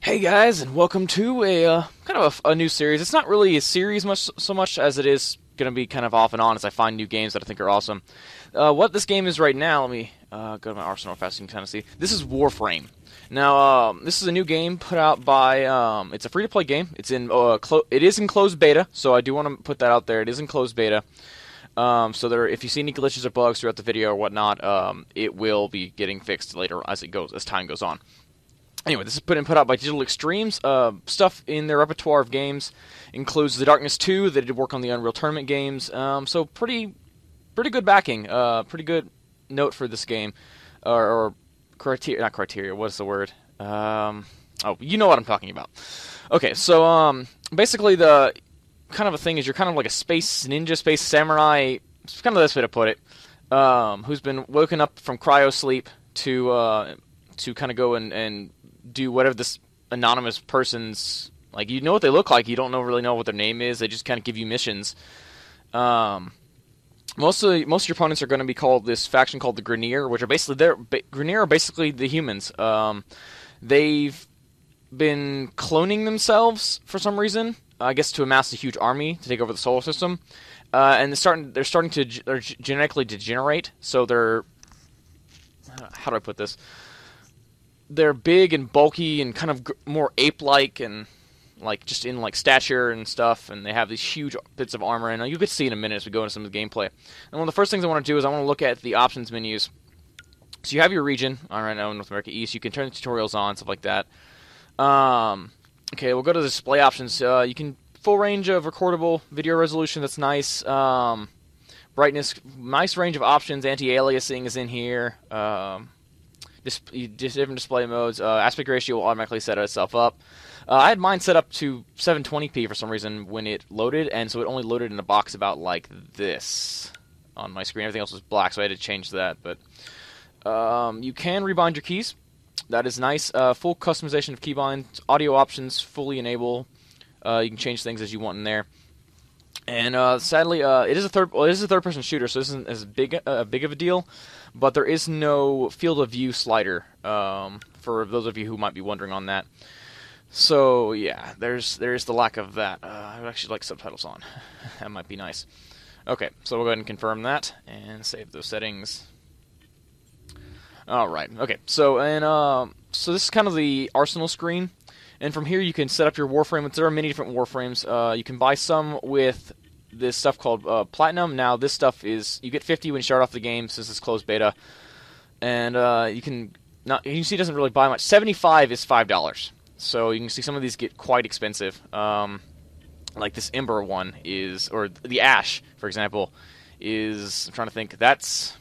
Hey guys, and welcome to a kind of a new series. It's not really a series so much as it is going to be kind of off and on as I find new games that I think are awesome. What this game is right now, let me go to my arsenal fast so you can kind of see. This is Warframe. Now, this is a new game put out by, it's a free-to-play game. It's in, it is in closed beta, so I do want to put that out there. It is in closed beta. So if you see any glitches or bugs throughout the video or whatnot, it will be getting fixed later as time goes on. Anyway, this is put out by Digital Extremes. Stuff in their repertoire of games includes The Darkness 2. They did work on the Unreal Tournament games. So pretty good backing. Pretty good note for this game. Or criteria, not criteria, what's the word? Oh, you know what I'm talking about. Okay, so basically the kind of a thing is you're kind of like a space ninja, space samurai. It's kind of the best way to put it. Who's been woken up from cryo sleep to kind of go and do whatever this anonymous person's, like, you know what they look like, you don't really know what their name is, they just kind of give you missions. Most of your opponents are going to be called this faction called the Grenier, which are basically, Grenier are basically the humans. They've been cloning themselves for some reason, I guess to amass a huge army to take over the solar system. And they're genetically degenerate, so they're, how do I put this? They're big and bulky and kind of more ape-like and like just in like stature and stuff, and they have these huge bits of armor, and you could see in a minute as we go into some of the gameplay. And one of the first things I want to do is I want to look at the options menus. So you have your region, alright, now in North America East, you can turn the tutorials on, stuff like that. Okay, we'll go to the display options. You can full range of recordable video resolution, that's nice. Brightness, nice range of options, anti-aliasing is in here. Different display modes. Aspect ratio will automatically set itself up. I had mine set up to 720p for some reason when it loaded, and so it only loaded in a box about like this on my screen. Everything else was black, so I had to change that. But you can rebind your keys. That is nice. Full customization of keybinds. Audio options fully enable. You can change things as you want in there. And sadly, it is a third-person shooter, so this isn't as big of a deal. But there is no field of view slider, for those of you who might be wondering on that. So yeah, there's the lack of that. I would actually like subtitles on. That might be nice. Okay, so we'll go ahead and confirm that and save those settings. All right. Okay. So so this is kind of the arsenal screen, and from here you can set up your Warframe. There are many different Warframes. You can buy some with this stuff called Platinum. Now this stuff is, you get 50 when you start off the game since it's closed beta, and you can see it doesn't really buy much. 75 is $5, so you can see some of these get quite expensive. Like this Ember one is, or the Ash, for example, is, I'm trying to think, that's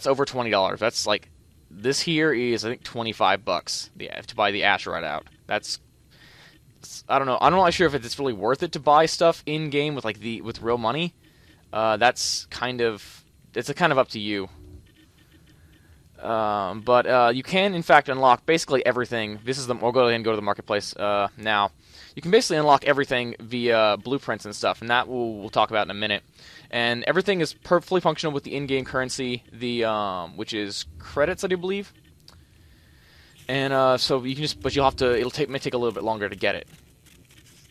over $20. That's like, this here is I think $25 to buy the Ash right out. That's, I don't know. I'm not sure if it's really worth it to buy stuff in game with with real money. That's kind of, it's kind of up to you. But you can in fact unlock basically everything. We'll go ahead and go to the marketplace now. You can basically unlock everything via blueprints and stuff, and that we'll talk about in a minute. And everything is perfectly functional with the in-game currency, which is credits, I do believe. And so you can but you'll have to. It may take a little bit longer to get it.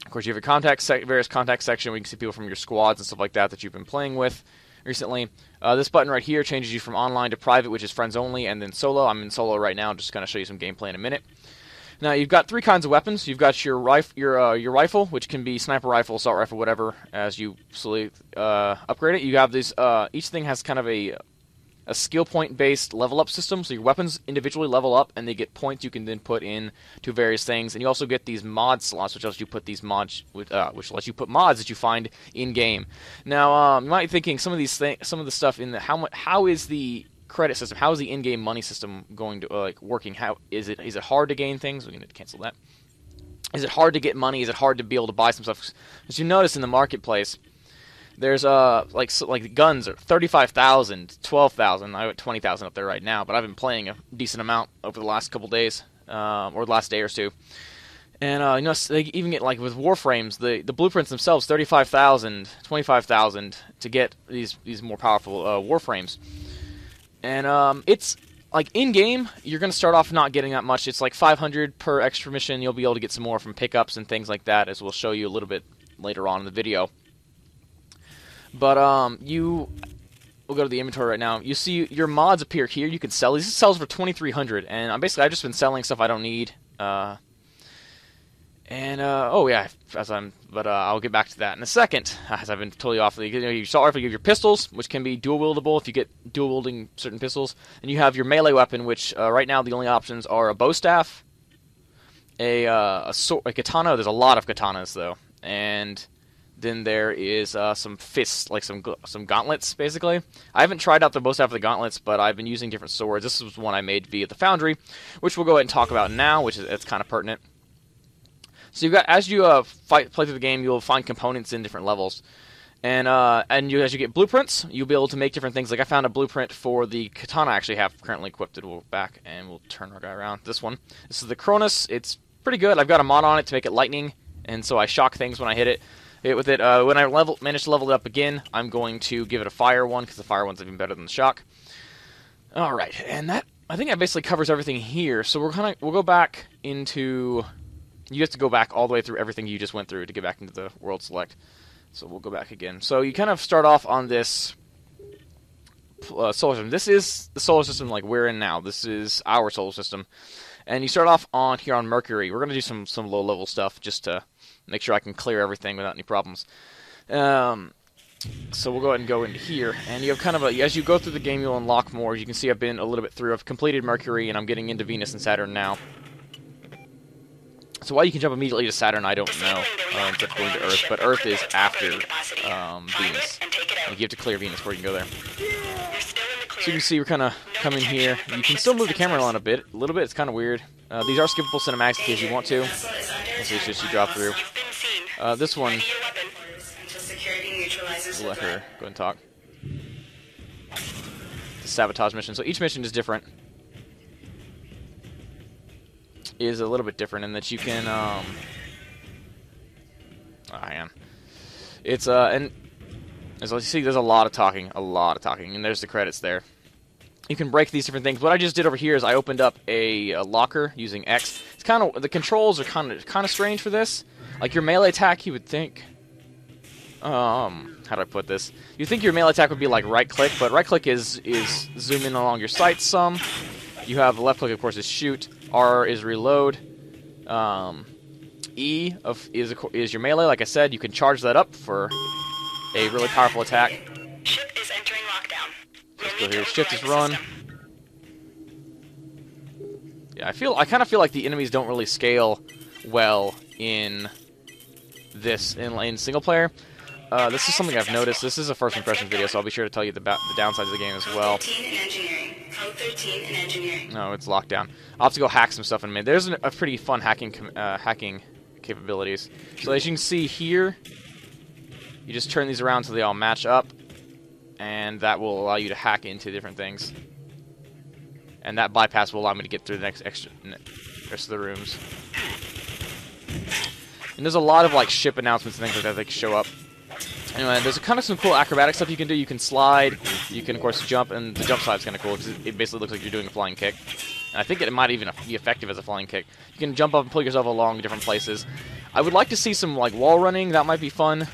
Of course, you have your various contact section where you can see people from your squads and stuff like that you've been playing with recently. This button right here changes you from online to private, which is friends only, and then solo. I'm in solo right now. I'm just going to show you some gameplay in a minute. Now you've got three kinds of weapons. You've got your rifle, which can be sniper rifle, assault rifle, whatever. As you slowly upgrade it, you have these. Each thing has kind of a skill point based level up system. So your weapons individually level up, and they get points you can then put in to various things. And you also get these mod slots, which lets you put these mods, which lets you put mods that you find in game. Now you might be thinking some of the stuff in the how is the credit system, how is the in-game money system going to working? How is it hard to gain things? We need to cancel that. Is it hard to get money? Is it hard to be able to buy some stuff? As you notice in the marketplace, there's like guns are 35,000, 12,000. I got 20,000 up there right now, but I've been playing a decent amount over the last couple days, or the last day or two. And you know, they even get, like with Warframes, the blueprints themselves, 35,000, 25,000 to get these more powerful Warframes. And it's like in game, you're gonna start off not getting that much. It's like 500 per extra mission. You'll be able to get some more from pickups and things like that, as we'll show you a little bit later on in the video. But we'll go to the inventory right now. You see your mods appear here. You can sell these. This sells for 2,300, and I've just been selling stuff I don't need. Oh yeah, but I'll get back to that in a second, as I've been totally off. You start off with your pistols, which can be dual wieldable if you get dual wielding certain pistols, and you have your melee weapon, which right now the only options are a bow staff, a katana. There's a lot of katanas though, and then there is some fists, like some gauntlets, basically. I haven't tried out the bow staff of the gauntlets, but I've been using different swords. This was one I made via the Foundry, which we'll go ahead and talk about now, which is it's kind of pertinent. So you've got, as you play through the game, you'll find components in different levels, and as you get blueprints, you'll be able to make different things. Like I found a blueprint for the katana I actually have currently equipped. We'll back and we'll turn our guy around. This is the Cronus. It's pretty good. I've got a mod on it to make it lightning, and so I shock things when I hit it. With it, when I manage to level it up again, I'm going to give it a fire one, because the fire one's even better than the shock. Alright, and I think that basically covers everything here. So we'll go back into... You have to go back all the way through everything you just went through to get back into the World Select. So we'll go back again. So you kind of start off on this solar system. This is the solar system like we're in now. This is our solar system. And you start off here on Mercury. We're going to do some low-level stuff just to make sure I can clear everything without any problems. So we'll go ahead and go into here. And you have kind of as you go through the game, you'll unlock more. You can see I've been a little bit through. I've completed Mercury, and I'm getting into Venus and Saturn now. So why you can jump immediately to Saturn, I don't know. Instead of going to Earth. But Earth is after Venus. Like you have to clear Venus before you can go there. So you can see we're kind of coming here. You can still move the camera around a little bit. It's kind of weird. These are skippable cinematics in case you want to. So it's just you drop through. This one, we'll let her go and talk. The sabotage mission. So each mission is different. Is a little bit different in that you can. Hang on. It's and as you see, there's a lot of talking, and there's the credits there. You can break these different things. What I just did over here is I opened up a locker using X. It's kind of the controls are kind of strange for this. Like your melee attack, you would think. How do I put this? You think your melee attack would be like right click, but right click is zoom in along your sights some. You have left click, of course, is shoot. R is reload. E is your melee. Like I said, you can charge that up for a really powerful attack. Ship is entering lockdown. Let's go here. Shift is run. Yeah, I kind of feel like the enemies don't really scale well in this in single player. This is something I've noticed. This is a first impressions video, so I'll be sure to tell you the downsides of the game as well. Code 13 in engineering. No, it's locked down. I'll have to go hack some stuff in a minute. There's a pretty fun hacking capabilities. So as you can see here, you just turn these around so they all match up, and that will allow you to hack into different things. And that bypass will allow me to get through the rest of the rooms. And there's a lot of like ship announcements and things like that show up. Anyway, there's kind of some cool acrobatic stuff you can do. You can slide, you can of course jump, and the jump side's kind of cool because it basically looks like you're doing a flying kick. And I think it might even be effective as a flying kick. You can jump up and pull yourself along different places. I would like to see some like wall running. That might be fun.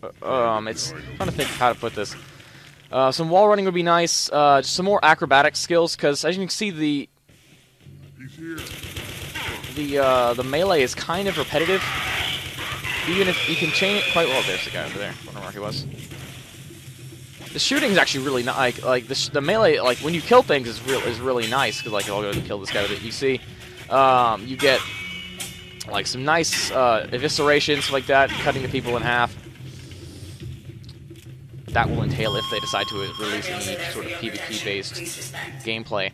It's I'm trying to think how to put this. Some wall running would be nice. Just some more acrobatic skills, because as you can see, the melee is kind of repetitive. Even if you can chain it quite well. There's the guy over there. I don't know where he was. The shooting is actually really nice. Like the melee, like when you kill things, is really nice, because like I'll go and kill this guy with it. You see, you get like some nice eviscerations like that, cutting the people in half. That will entail if they decide to release any sort of PvP-based gameplay.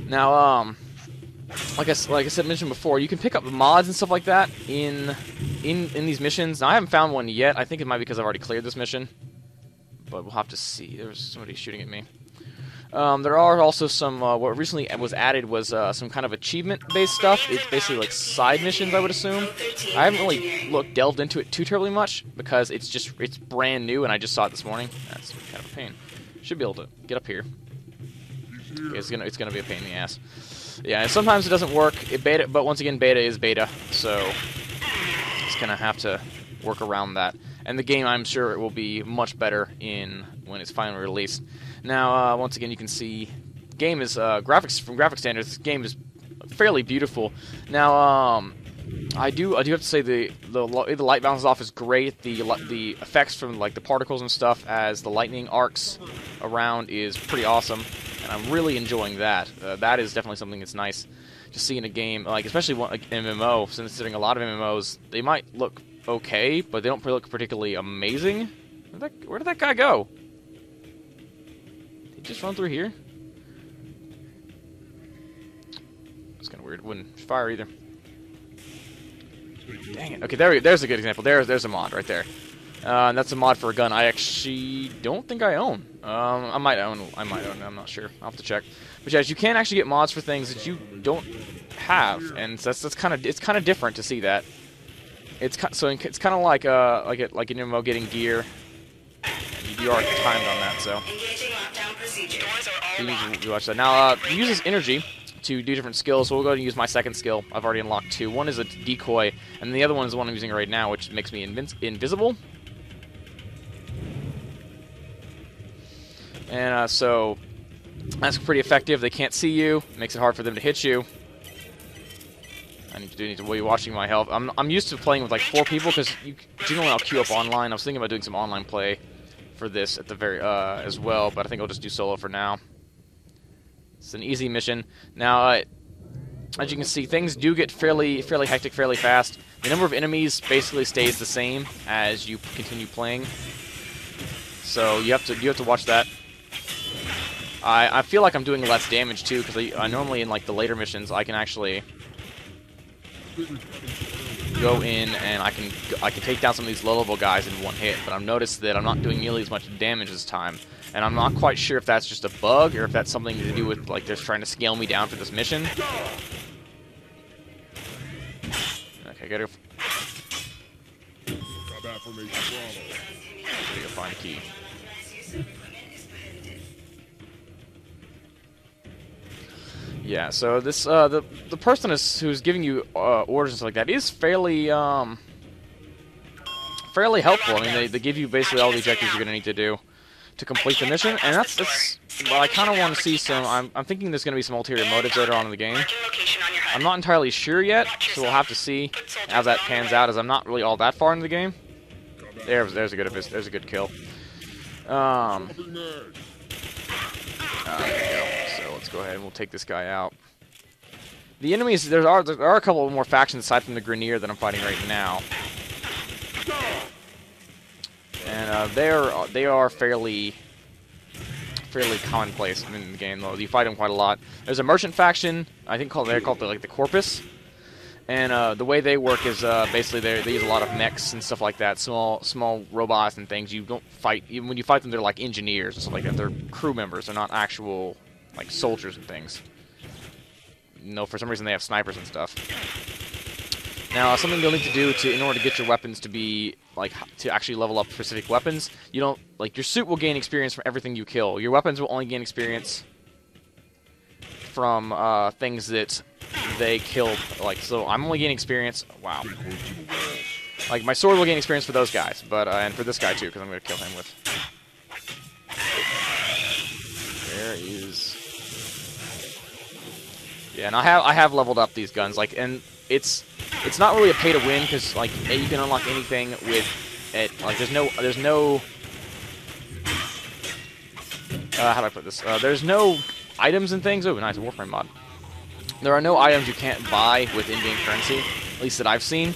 Now, like I said, mentioned before, you can pick up mods and stuff like that in these missions. Now, I haven't found one yet. I think it might be because I've already cleared this mission, but we'll have to see. There's somebody shooting at me. There are also some, what recently was added was some kind of achievement-based stuff. It's basically like side missions, I would assume. I haven't really delved into it too terribly much, because it's brand new, and I just saw it this morning. That's kind of a pain. Should be able to get up here. Okay, it's gonna be a pain in the ass. Yeah, and sometimes it doesn't work. But once again, beta is beta, so it's gonna have to work around that. And the game, I'm sure, it will be much better when it's finally released. Now, once again, you can see, game is from graphic standards. This game is fairly beautiful. Now, I do have to say the light bounces off is great. The effects from like the particles and stuff as the lightning arcs around is pretty awesome, and I'm really enjoying that. That is definitely something that's nice to see in a game, like especially one like MMO. Since considering a lot of MMOs, they might look okay, but they don't look particularly amazing. Where did that guy go? Did he just run through here? It's kind of weird. Wouldn't fire either. Dang it. Okay, there's a good example. There's a mod right there. And that's a mod for a gun I actually don't think I own. I might own it. I'm not sure. I'll have to check. But yeah, you can actually get mods for things that you don't have, and it's kind of different to see that. It's kind of like in MMO getting gear. You are timed on that, so Engaging lockdown procedure. Doors are all you locked. need to watch that. Now, it uses energy to do different skills, so we'll go ahead and use my second skill. I've already unlocked two. One is a decoy, and the other one is the one I'm using right now, which makes me invisible. And so that's pretty effective. They can't see you. Makes it hard for them to hit you. I need to be watching my health. I'm used to playing with like 4 people because generally I'll queue up online. I was thinking about doing some online play for this at the as well, but I think I'll just do solo for now. It's an easy mission. Now, as you can see, things do get fairly hectic fairly fast. The number of enemies basically stays the same as you continue playing, so you have to watch that. I feel like I'm doing less damage too, because I normally in like the later missions I can actually go in and I can take down some of these low-level guys in one hit, but I've noticed that I'm not doing nearly as much damage this time, and I'm not quite sure if that's just a bug or if that's something to do with like they're trying to scale me down for this mission. Okay, gotta find a key. Yeah, so this the person who's giving you orders and stuff like that is fairly helpful. I mean, they give you basically all the objectives you're gonna need to do to complete the mission, and that's well, I kind of want to see some. I'm thinking there's gonna be some ulterior motives later on in the game. I'm not entirely sure yet, so we'll have to see how that pans out, as I'm not really all that far into the game. There's a good kill. There we go. So let's go ahead and we'll take this guy out. The enemies, there are a couple more factions aside from the Grenier that I'm fighting right now, and they are fairly commonplace in the game. Though you fight them quite a lot. There's a merchant faction, I think they're called like the Corpus, and the way they work is basically they use a lot of mechs and stuff like that, small robots and things. You don't fight, even when you fight them, they're like engineers and stuff like that. They're crew members. They're not actual like soldiers and things. No, for some reason they have snipers and stuff. Now, something you'll need to do in order to get your weapons to be like to actually level up specific weapons, you don't like your suit will gain experience from everything you kill. Your weapons will only gain experience from things that they killed. Like, so I'm only gaining experience. Wow. Like my sword will gain experience for those guys, but and for this guy too, because I'm going to kill him with. There is. Yeah, and I have leveled up these guns, like, and it's not really a pay to win, because like you can unlock anything with it. Like there's no how do I put this? There's no items and things. Oh, nice, a Warframe mod. There are no items you can't buy with in-game currency, at least that I've seen.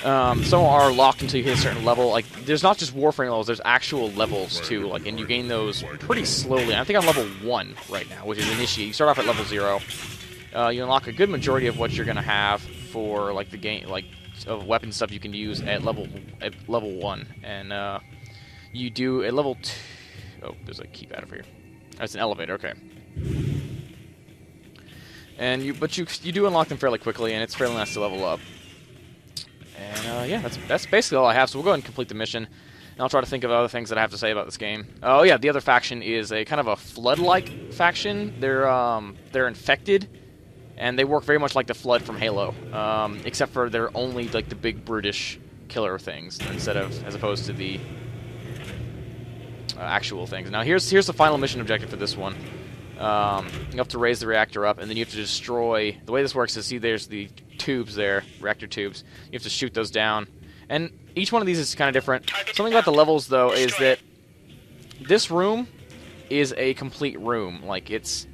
Some are locked until you hit a certain level. Like, there's not just Warframe levels, there's actual levels too, like, and you gain those pretty slowly. I think I'm level 1 right now, which is Initiate. You start off at level 0. You unlock a good majority of what you're going to have for, like, the game, like, of weapon stuff you can use at level 1. And, you do, at level 2... Oh, there's a keypad over here. That's an elevator. Okay. And you do unlock them fairly quickly, and it's fairly nice to level up. And yeah, that's basically all I have. So we'll go ahead and complete the mission, and I'll try to think of other things that I have to say about this game. Oh yeah, the other faction is a kind of a Flood-like faction. They're infected, and they work very much like the Flood from Halo, except for they're only like the big brutish killer things as opposed to the actual things. Now here's the final mission objective for this one. You have to raise the reactor up, and then you have to destroy... The way this works is, see, there's the tubes there, reactor tubes. You have to shoot those down. And each one of these is kind of different. Something about the levels, though, is that this room is a complete room. Like, it's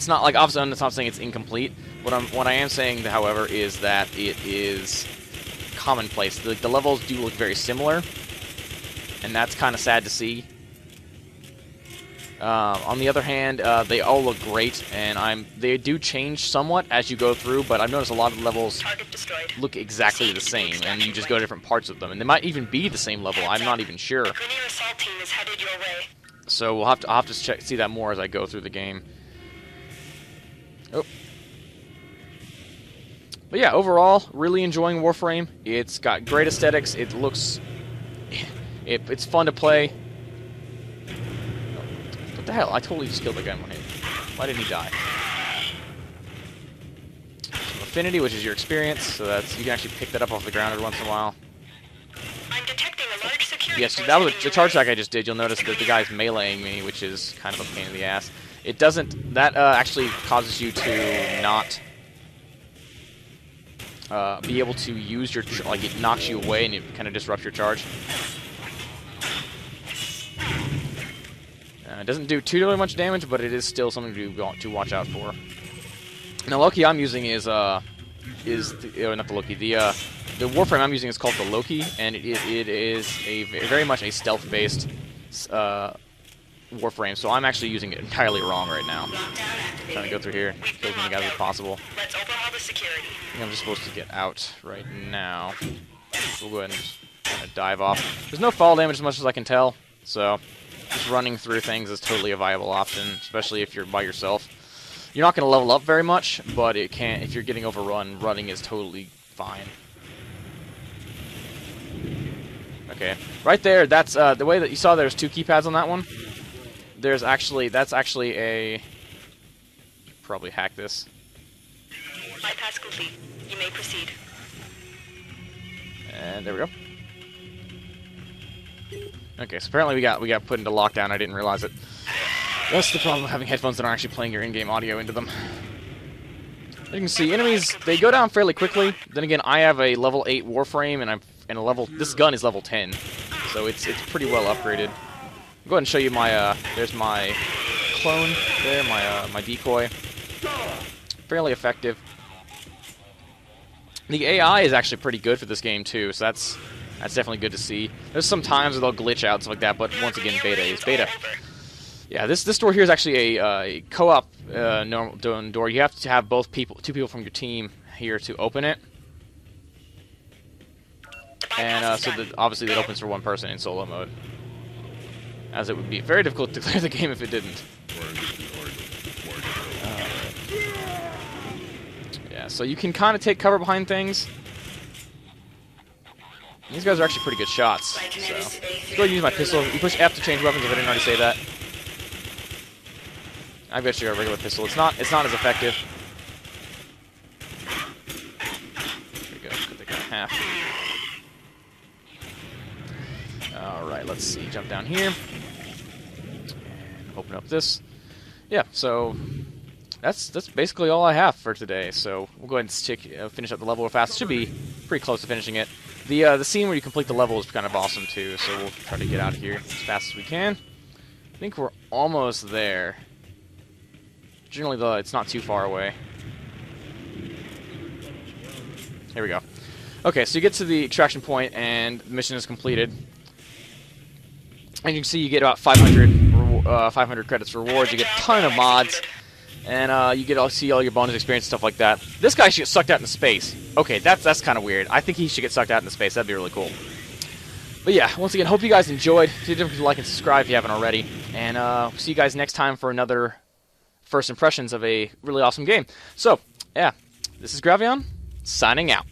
not, like, obviously I'm not saying it's incomplete. What I am saying, however, is that it is commonplace. The levels do look very similar, and that's kind of sad to see. On the other hand, they all look great, and they do change somewhat as you go through, but I've noticed a lot of levels look exactly the same, and you just go to different parts of them. And they might even be the same level, I'm not even sure. So I'll have to see that more as I go through the game. Oh. But yeah, overall, really enjoying Warframe. It's got great aesthetics, it looks... it's fun to play. What the hell? I totally just killed the guy in one hit. Why didn't he die? Some affinity, which is your experience, so that's you can actually pick that up off the ground every once in a while. I'm detecting a large security Yes, that was the charge attack I just did. You'll notice that the guy's meleeing me, which is kind of a pain in the ass. It doesn't. That actually causes you to not be able to use your like it knocks you away and it kind of disrupts your charge. It doesn't do too much damage, but it is still something to watch out for. Now, Loki I'm using is not the Loki. The Warframe I'm using is called the Loki, and it is very much a stealth-based Warframe. So I'm actually using it entirely wrong right now. I'm trying to go through here, kill as many guys as possible. Let's overhaul the security. I think I'm just supposed to get out right now. We'll go ahead and just kind of dive off. There's no fall damage as much as I can tell, so. Just running through things is totally a viable option, especially if you're by yourself. You're not going to level up very much, but it can if you're getting overrun, running is totally fine. Okay, right there, that's the way that you saw there's two keypads on that one. That's actually a... Probably hack this. Bypass complete. You may proceed. And there we go. Okay, so apparently we got put into lockdown. I didn't realize it. That's the problem with having headphones that aren't actually playing your in-game audio into them. As you can see, enemies, they go down fairly quickly. Then again, I have a level 8 Warframe, and this gun is level 10, so it's pretty well upgraded. I'll go ahead and show you my there's my clone there, my decoy. Fairly effective. The AI is actually pretty good for this game too, so that's definitely good to see. There's some times where they'll glitch out and stuff like that, but once again, beta is beta. Yeah, this door here is actually a co-op normal door. You have to have two people from your team here to open it, and so that obviously it opens for one person in solo mode, as it would be very difficult to clear the game if it didn't. Yeah, so you can kind of take cover behind things. These guys are actually pretty good shots, so let's go ahead and use my pistol. You push F to change weapons if I didn't already say that. I've actually got a regular pistol. It's not as effective. There we go, cut that guy in half. Alright, let's see. Jump down here. And open up this. Yeah, so that's basically all I have for today. So we'll go ahead and finish up the level real fast. It should be pretty close to finishing it. The scene where you complete the level is kind of awesome too, so we'll try to get out of here as fast as we can. I think we're almost there. Generally, though, it's not too far away. Here we go. Okay, so you get to the extraction point, and the mission is completed. And you can see you get about 500 credits rewards. You get a ton of mods, and you get to see all your bonus experience and stuff like that. This guy should get sucked out into space. Okay, that's kind of weird. I think he should get sucked out into space. That'd be really cool. But yeah, once again, hope you guys enjoyed. Don't forget to like and subscribe if you haven't already. And see you guys next time for another first impressions of a really awesome game. So, yeah, this is Gravion, signing out.